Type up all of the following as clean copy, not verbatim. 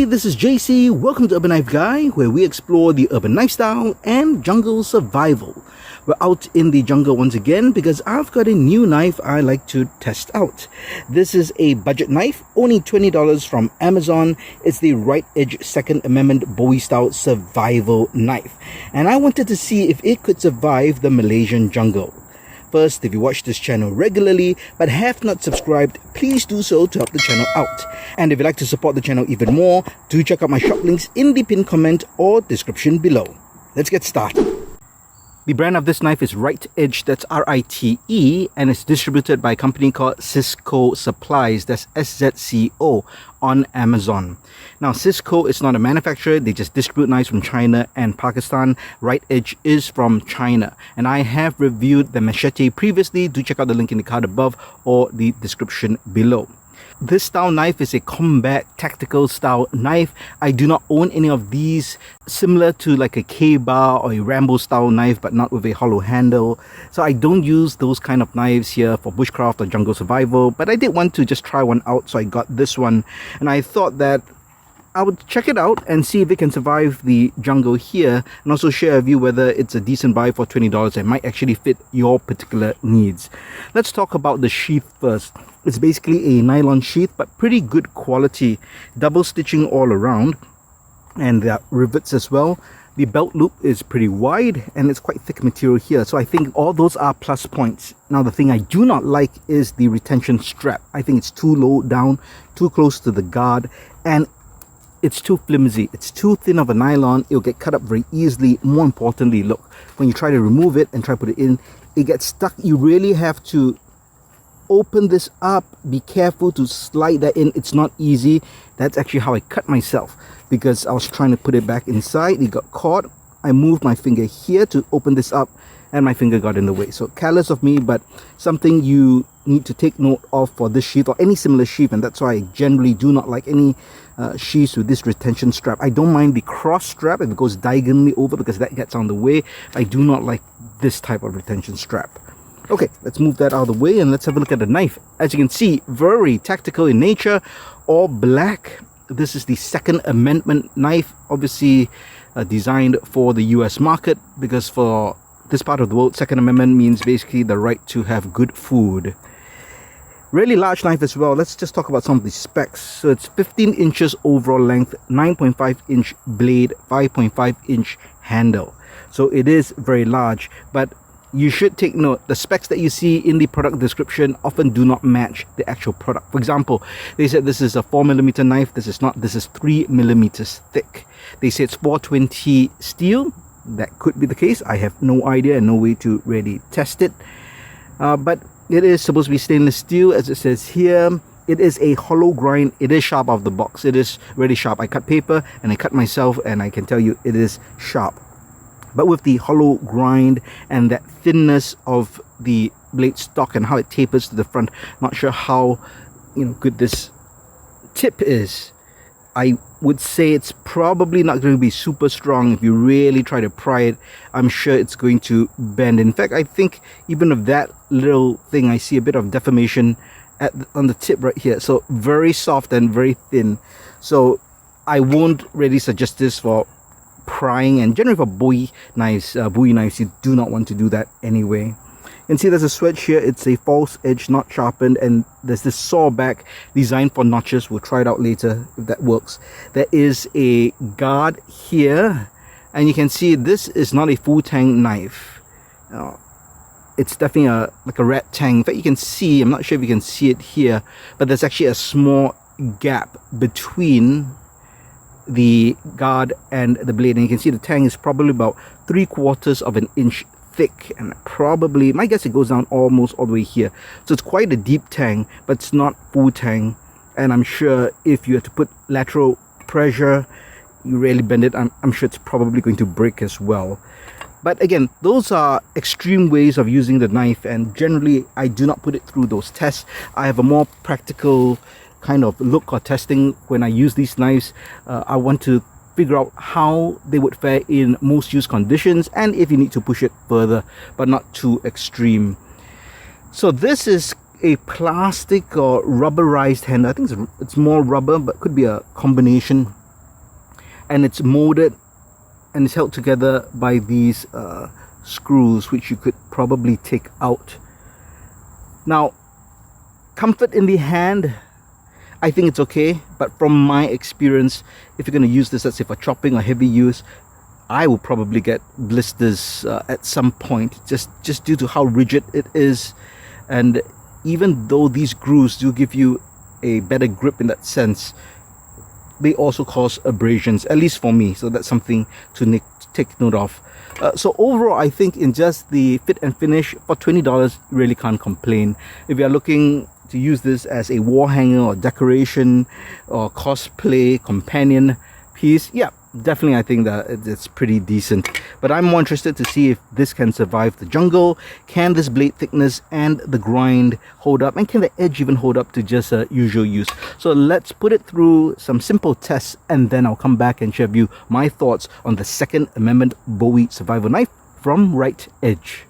Hey, this is JC. Welcome to Urban Knife Guy, where we explore the urban lifestyle and jungle survival. We're out in the jungle once again because I've got a new knife I like to test out. This is a budget knife, only $20 from Amazon. It's the Rite Edge Second Amendment Bowie style survival knife. And I wanted to see if it could survive the Malaysian jungle. First, if you watch this channel regularly but have not subscribed, please do so to help the channel out. And if you'd like to support the channel even more, do check out my shop links in the pinned comment or description below. Let's get started. The brand of this knife is Rite Edge, that's R-I-T-E, and it's distributed by a company called Cisco Supplies, that's S-Z-C-O, on Amazon. Now, Cisco is not a manufacturer, they just distribute knives from China and Pakistan. Rite Edge is from China, and I have reviewed the machete previously. Do check out the link in the card above or the description below. This style knife is a combat tactical style knife. I do not own any of these, similar to like a K-bar or a Rambo style knife, but not with a hollow handle. So I don't use those kind of knives here for bushcraft or jungle survival, but I did want to just try one out, so I got this one. And I thought that I would check it out and see if it can survive the jungle here, and also share with you whether it's a decent buy for $20 and might actually fit your particular needs. Let's talk about the sheath first. It's basically a nylon sheath, but pretty good quality. Double stitching all around, and there are rivets as well. The belt loop is pretty wide and it's quite thick material here, so I think all those are plus points. Now, the thing I do not like is the retention strap. I think it's too low down, too close to the guard, and it's too flimsy. It's too thin of a nylon. It'll get cut up very easily. More importantly, look, when you try to remove it and try to put it in, it gets stuck. You really have to open this up, be careful to slide that in. It's not easy. That's actually how I cut myself, because I was trying to put it back inside. It got caught. I moved my finger here to open this up and my finger got in the way. So careless of me, but something you need to take note of for this sheath or any similar sheath, and that's why I generally do not like any sheaths with this retention strap. I don't mind the cross strap if it goes diagonally over, because that gets on the way. I do not like this type of retention strap. Okay, let's move that out of the way and let's have a look at the knife. As you can see, very tactical in nature, all black. This is the Second Amendment knife, obviously designed for the US market, because for this part of the world, Second Amendment means basically the right to have good food. Really large knife as well. Let's just talk about some of the specs. So it's 15 inches overall length, 9.5 inch blade, 5.5 inch handle. So it is very large, but you should take note, the specs that you see in the product description often do not match the actual product. For example, they said this is a 4mm knife. This is not. This is 3mm thick. They say it's 420 steel. That could be the case. I have no idea and no way to really test it. But it is supposed to be stainless steel, as it says here. It is a hollow grind. It is sharp off the box. It is really sharp. I cut paper and I cut myself, and I can tell you it is sharp. But with the hollow grind and that thinness of the blade stock and how it tapers to the front, not sure how good this tip is. I would say it's probably not going to be super strong. If you really try to pry it, I'm sure it's going to bend. In fact, I think even with that little thing, I see a bit of deformation on the tip right here. So very soft and very thin. So I won't really suggest this for prying, and generally for Bowie knives, you do not want to do that anyway. You can see there's a swedge here. It's a false edge, not sharpened, and there's this saw back designed for notches. We'll try it out later if that works. There is a guard here, and you can see this is not a full tang knife. It's definitely like a rat tang. In fact, you can see, I'm not sure if you can see it here, but there's actually a small gap between the guard and the blade, and you can see the tang is probably about 3/4 of an inch thick, and probably, my guess, it goes down almost all the way here. So it's quite a deep tang, but it's not full tang. And I'm sure if you had to put lateral pressure, you really bend it, I'm sure it's probably going to break as well. But again, those are extreme ways of using the knife, and generally I do not put it through those tests. I have a more practical kind of look or testing when I use these knives. I want to figure out how they would fare in most use conditions, and if you need to push it further, but not too extreme. So this is a plastic or rubberized handle. I think it's more rubber, but could be a combination. and it's molded and it's held together by these screws, which you could probably take out. Now, comfort in the hand, I think it's okay, but from my experience, if you're going to use this, let's say for chopping or heavy use, I will probably get blisters at some point, just due to how rigid it is. And even though these grooves do give you a better grip in that sense, they also cause abrasions, at least for me. So that's something to take note of. So overall, I think in just the fit and finish, for $20, you really can't complain. If you are looking to use this as a wall hanger or decoration or cosplay companion piece, yeah, definitely I think that it's pretty decent. But I'm more interested to see if this can survive the jungle. Can this blade thickness and the grind hold up, and can the edge even hold up to just usual use? So let's put it through some simple tests, and then I'll come back and share with you my thoughts on the Second Amendment Bowie survival knife from Rite Edge.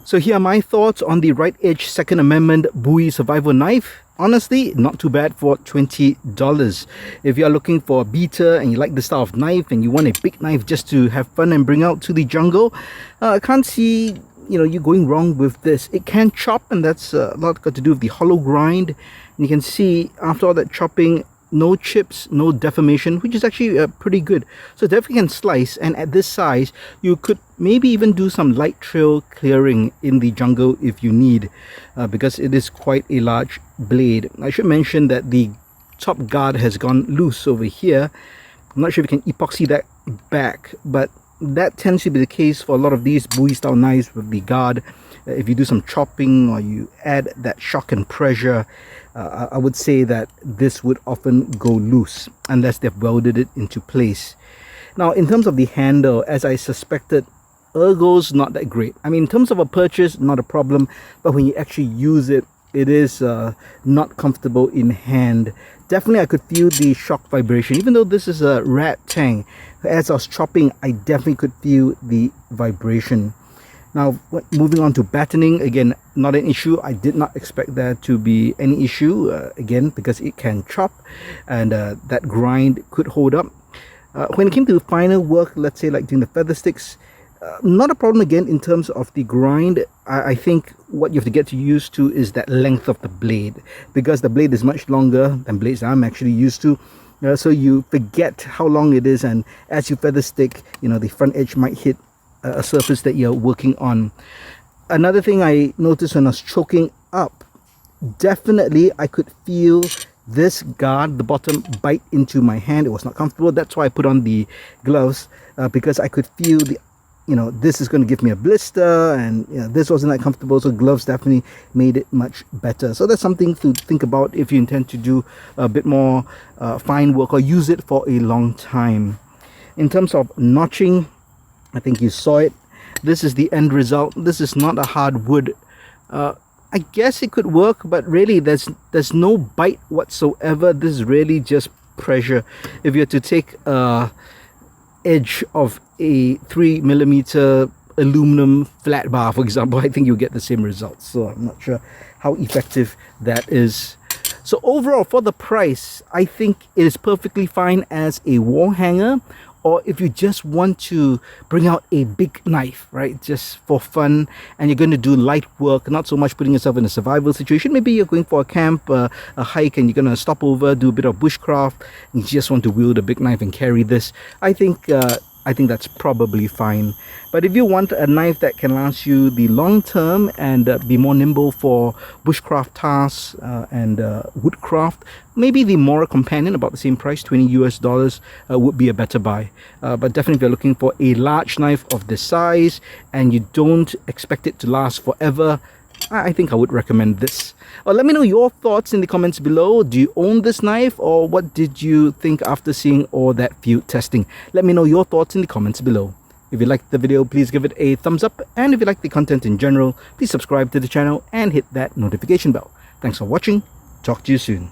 So here are my thoughts on the Rite Edge Second Amendment Bowie survival knife. Honestly, not too bad for $20. If you are looking for a beater and you like this style of knife and you want a big knife just to have fun and bring out to the jungle, I can't see you going wrong with this. It can chop, and that's a lot got to do with the hollow grind. And you can see after all that chopping, no chips, no deformation, which is actually pretty good. So definitely can slice, and at this size you could maybe even do some light trail clearing in the jungle if you need, because it is quite a large blade. I should mention that the top guard has gone loose over here. I'm not sure if you can epoxy that back, but that tends to be the case for a lot of these Bowie style knives with the guard. If you do some chopping or you add that shock and pressure, I would say that this would often go loose unless they've welded it into place. Now, in terms of the handle, as I suspected, ergo's not that great. I mean, in terms of a purchase, not a problem, but when you actually use it, it is not comfortable in hand. Definitely I could feel the shock vibration, even though this is a rat tang. As I was chopping, I definitely could feel the vibration. Now, moving on to battening, again, not an issue. I did not expect there to be any issue, again, because it can chop, and that grind could hold up. When it came to final work, let's say like doing the feather sticks, not a problem again in terms of the grind. I think what you have to get used to is that length of the blade, because the blade is much longer than blades I'm actually used to. So you forget how long it is, and as you feather stick, the front edge might hit a surface that you're working on. Another thing I noticed when I was choking up, definitely I could feel this guard, the bottom, bite into my hand. It was not comfortable. That's why I put on the gloves, because I could feel the this is going to give me a blister, and this wasn't that comfortable. So gloves definitely made it much better. So that's something to think about if you intend to do a bit more fine work or use it for a long time. In terms of notching, I think you saw it. This is the end result. This is not a hard wood. I guess it could work, but really there's no bite whatsoever. This is really just pressure. If you were to take a edge of a 3mm aluminum flat bar, for example, I think you'll get the same results. So I'm not sure how effective that is. So overall, for the price, I think it is perfectly fine as a wall hanger, or if you just want to bring out a big knife, right, just for fun, and you're going to do light work, not so much putting yourself in a survival situation. Maybe you're going for a camp, a hike, and you're going to stop over, do a bit of bushcraft, and you just want to wield a big knife and carry this. I think that's probably fine. But if you want a knife that can last you the long term and be more nimble for bushcraft tasks and woodcraft, maybe the Mora Companion, about the same price, $20 would be a better buy. But definitely if you're looking for a large knife of this size and you don't expect it to last forever, I think I would recommend this. Let me know your thoughts in the comments below. Do you own this knife, or what did you think after seeing all that field testing? Let me know your thoughts in the comments below. If you liked the video, please give it a thumbs up, and if you like the content in general, please subscribe to the channel and hit that notification bell. Thanks for watching. Talk to you soon.